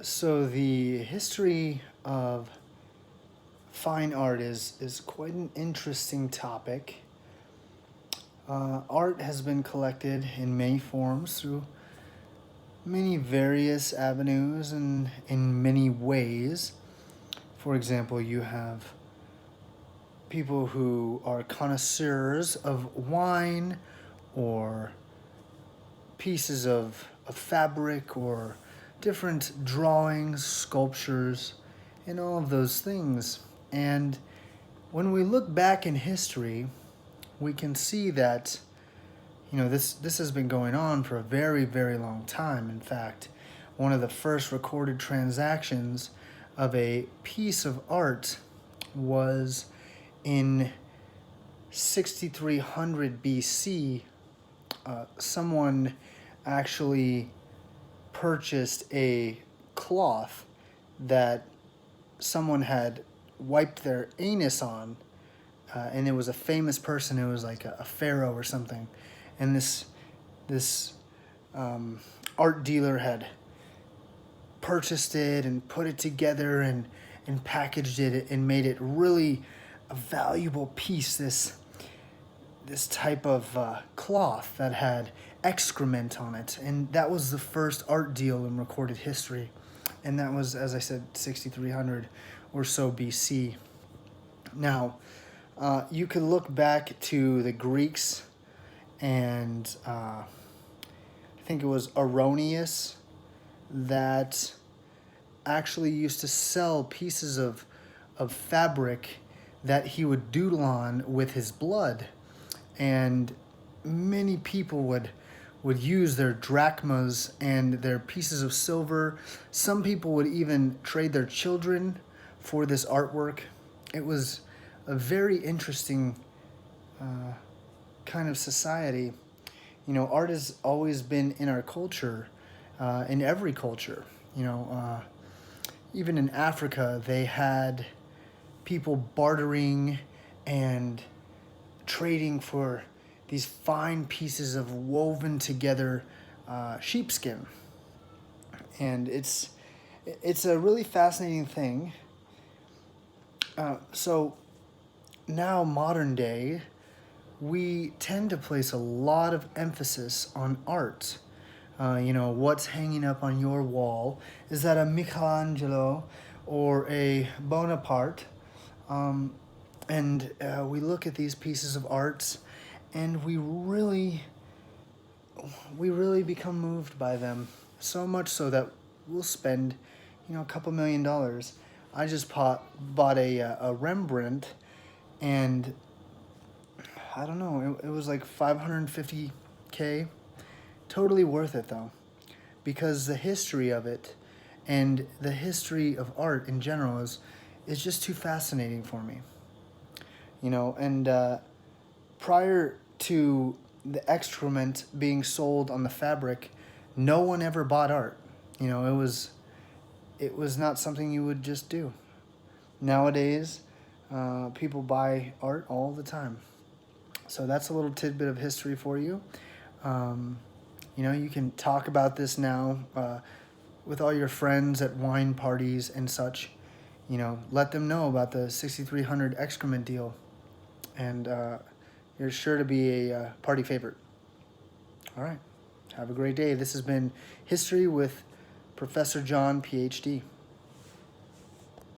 So the history of fine art is quite an interesting topic. Art has been collected in many forms through many various avenues and in many ways. For example, you have people who are connoisseurs of wine or pieces of fabric or different drawings, sculptures, and all of those things. And when we look back in history, we can see that this has been going on for a very, very long time. In fact, one of the first recorded transactions of a piece of art was in 6300 BC. Someone actually purchased a cloth that someone had wiped their anus on, and it was a famous person. It was like a pharaoh or something, and this art dealer had purchased it and put it together and packaged it and made it really a valuable piece. This type of cloth that had excrement on it, and that was the first art deal in recorded history, and that was, as I said, 6300 or so BC. Now, you could look back to the Greeks, and I think it was Arrhenius that actually used to sell pieces of fabric that he would doodle on with his blood, and many people would use their drachmas and their pieces of silver. Some people would even trade their children for this artwork. It was a very interesting kind of society. Art has always been in our culture, in every culture. Even in Africa, they had people bartering and trading for these fine pieces of woven together sheepskin, and it's a really fascinating thing. So now, modern day, we tend to place a lot of emphasis on art. What's hanging up on your wall? Is that a Michelangelo or a Bonaparte? And we look at these pieces of arts, and we really become moved by them. So much so that we'll spend, a couple $1,000,000. I just bought a Rembrandt, and I don't know, it was like 550K. Totally worth it though, because the history of it and the history of art in general is just too fascinating for me. And prior to the excrement being sold on the fabric, no one ever bought art. It was not something you would just do. Nowadays, people buy art all the time. So that's a little tidbit of history for you. You can talk about this now with all your friends at wine parties and such. Let them know about the 6300 excrement deal, and you're sure to be a party favorite. All right. Have a great day. This has been History with Professor John, PhD.